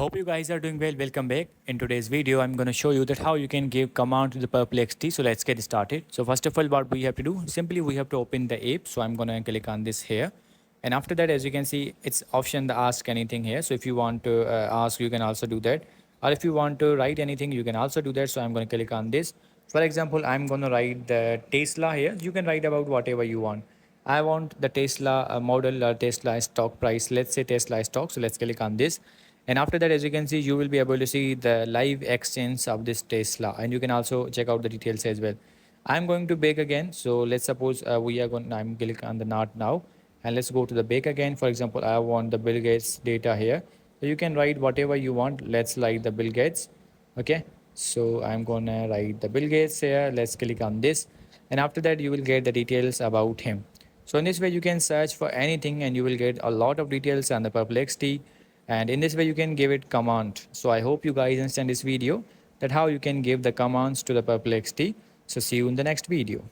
Hope you guys are doing well. Welcome back. In today's video, I'm going to show you that how you can give command to the Perplexity. So let's get started. So first of all, what we have to do, simply we have to open the app. So I'm going to click on this here. And after that, as you can see, it's option the ask anything here. So if you want to ask, you can also do that. Or if you want to write anything, you can also do that. So I'm going to click on this. For example, I'm going to write the Tesla here. You can write about whatever you want. I want the Tesla model or Tesla stock price. Let's say Tesla stock. So let's click on this. And after that, as you can see, you will be able to see the live exchange of this Tesla. And you can also check out the details as well. I'm going to bake again. So let's suppose we are going, I'm clicking on the not now. And let's go to the bake again. For example, I want the Bill Gates data here. So you can write whatever you want. Let's write the Bill Gates. Okay. So I'm going to write the Bill Gates here. Let's click on this. And after that, you will get the details about him. So in this way, you can search for anything and you will get a lot of details on the Perplexity. And in this way, you can give it command. So I hope you guys understand this video that how you can give the commands to the Perplexity. So see you in the next video.